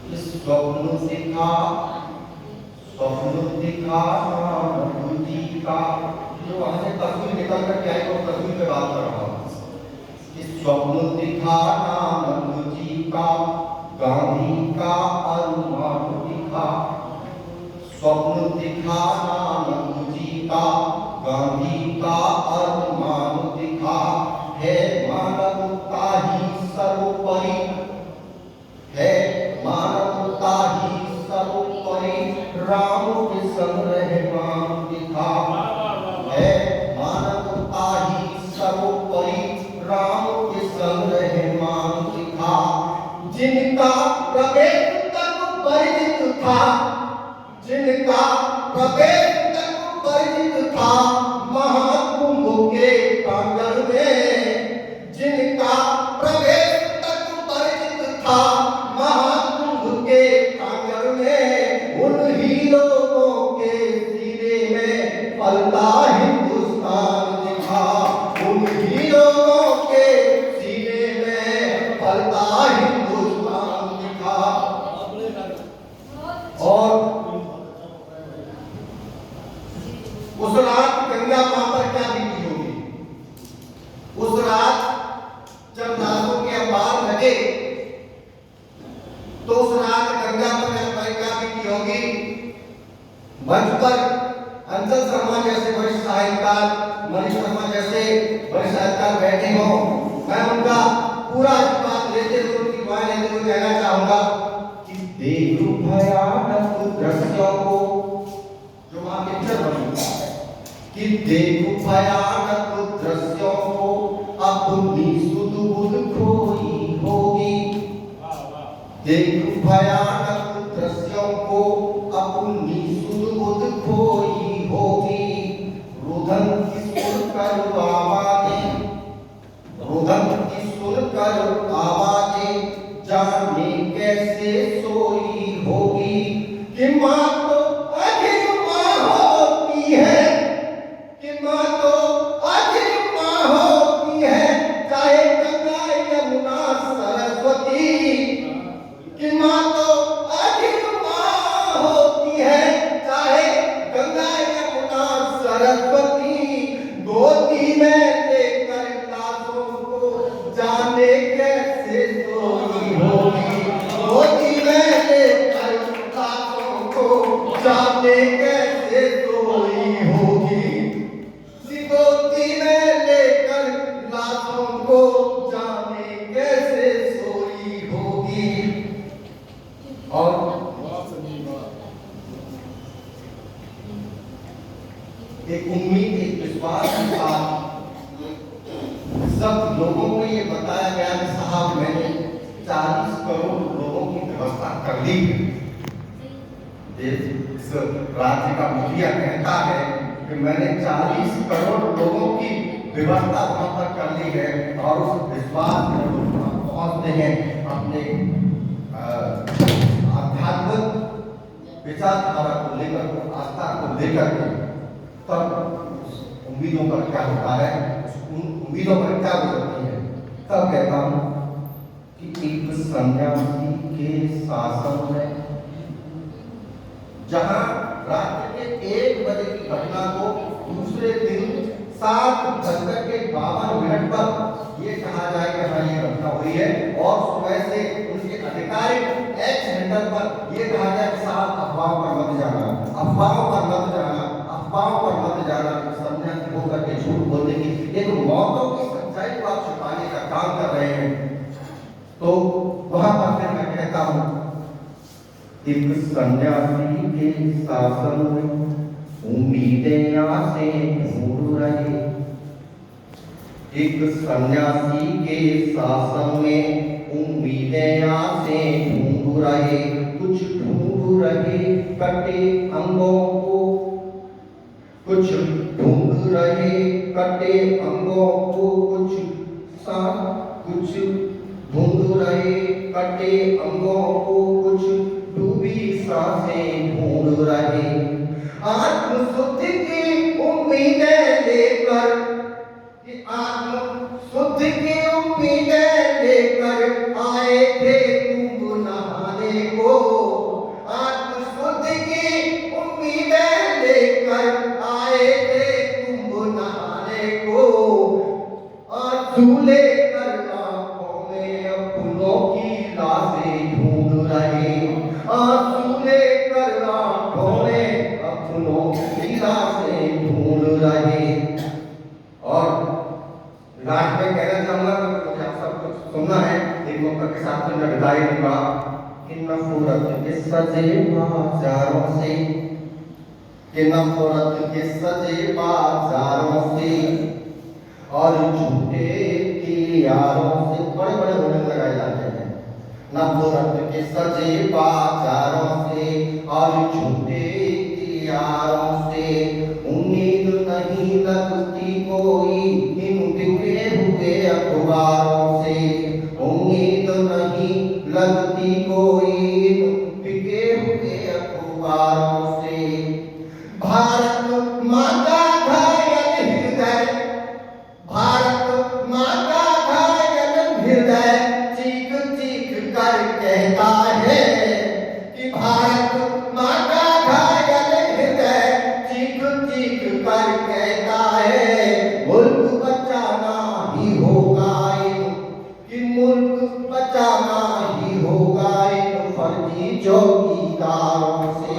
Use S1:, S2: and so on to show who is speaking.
S1: स्वप्न दिखा, स्वप्न दिखा बुद्धि का। जो वहां से तस्वीर निकल कर क्या है तो तस्वीर पे बात कर रहा हूँ कि स्वप्न दिखा नाम जी का, गांधी का अरुमान दिखा। स्वप्न दिखा नाम जी का, गांधी का अरुमान दिखा। है मानवता ही सर्वोपरि, है मानवता ही सर्वोपरि, राम के संग रहमान दिखा। है मानवता ही सर्वोपरि, राम के संग रहमान दिखा। जिनका प्रवेश तक परिचित था, जिनका प्रवेश तक परिचित था महाकुंभ के प्रांगण में। जिनका प्रवेश तक परिचित था महाकुंभ के प्रांगण में। उन्हीं लोगों के सीने में फलता हिंदुस्तान दिखा। उन्हीं लोगों के सीने में फलता हिंदुस्तान दिखा। और उस रात गंगा मां पर क्या बीती होगी? उस रात जब लाशों के अंबार लगे तो उस रात गंगा पर क्या बीती होगी? मंच पर अंचल शर्मा जैसे वरिष्ठ साहित्यकार, मनीष शर्मा जैसे वरिष्ठ साहित्यकार बैठे हो, मैं उनका पूरा बात लेते हुए उनकी दुआएं लेते हुए कहना चाहूंगा कि देखो भयानक दृश्यों को, जो वहां पिक्चर बनी है कि देखो भयानक दृश्यों को, अपनी सुध बुध खोई होगी। देखो भयानक दृश्यों को, अपनी सुध बुध खोई होगी। रुदन की सुनकर आवाजें, रुदन की सुनकर आवाजें, जाने कैसे सोई होगी। कि माँ तो अधिक माँ होती है, कि माँ तो अधिक माँ होती है, चाहे गंगा यमुना सरस्वती। कि माँ तो अधिक माँ होती है, चाहे गंगा यमुना सरस्वती। गोदी में लेकर लाशों को, जाने कैसे सोई होगी। गोदी में लेकर लाशों को, जाने कैसे सोई होगी। गोदी में लेकर लाशों को, जाने कैसे सोई होगी। और एक उम्मीद, एक विश्वास के साथ सब लोगों को ये बताया गया कि साहब मैंने 40 करोड़ लोगों की व्यवस्था कर ली है। इस राज्य का मुखिया कहता है कि मैंने 40 करोड़ लोगों की व्यवस्था वहां पर कर ली है। और उस विश्वास में पहुंचते हैं अपने आध्यात्मिक विचारधारा को लेकर, आस्था को लेकर के, तब उम्मीदों पर क्या होता है, उम्मीदों पर क्या गुजरती है। तब कहता हूं कि एक सन्यासी के शासन में, जहां रात के 1 बजे की घटना को दूसरे दिन 7:52 पर यह कहा जाए कि हाँ ये घटना हुई है, और सुबह से उनके आधिकारिक एक्स हैंडल पर यह कहा जाए कि साहब अफवाहों पर मत जाना, अफवाहों पर मत जाना, अफवाहों पर मत जाना। सन्यासी होकर के झूठ बोलने की एक मौतों की सच्चाई को आप छुपाने का काम कर रहे हैं। तो वहां पर फिर मैं कहता हूं, एक सन्यासी के शासन में उम्मीदें आसें ढूंढ रहे। एक सन्यासी के शासन में उम्मीदें आसें ढूंढ रहे। कुछ ढूंढ रहे कटे अंगों को, कुछ ढूंढ रहे कटे अंगों को, कुछ ढूंढ रहे कटे अंगों को, कुछ डूबी सांसें ढूंढ रहे। आत्मशुद्धि की उम्मीदें लेकर, आत्मशुद्धि की उम्मीदें लेकर आए थे कुंभ नहाने को। जाएगा कि नफरत के सजे बाजारों से, कि नफरत के सजे बाजारों से और झूठे की यारों से। बड़े बड़े होर्डिंग लगाए जाते हैं। नफरत के सजे बाजारों से और झूठे की यारों से उम्मीद नहीं लगती कोई इन बिके हुए अखबारों से, उम्मीद नहीं लगती कोई इन बिके हुए अखबारों से। भारत माँ का घायल हृदय, भारत माँ का घायल हृदय चीख चीख कर कहता है कि भारत माँ का घायल हृदय चीख चीख कर कहता है मुल्क बचाना ही होगा इन, कि मुल्क बचाना ही होगा इन फर्जी चौकीदारों से।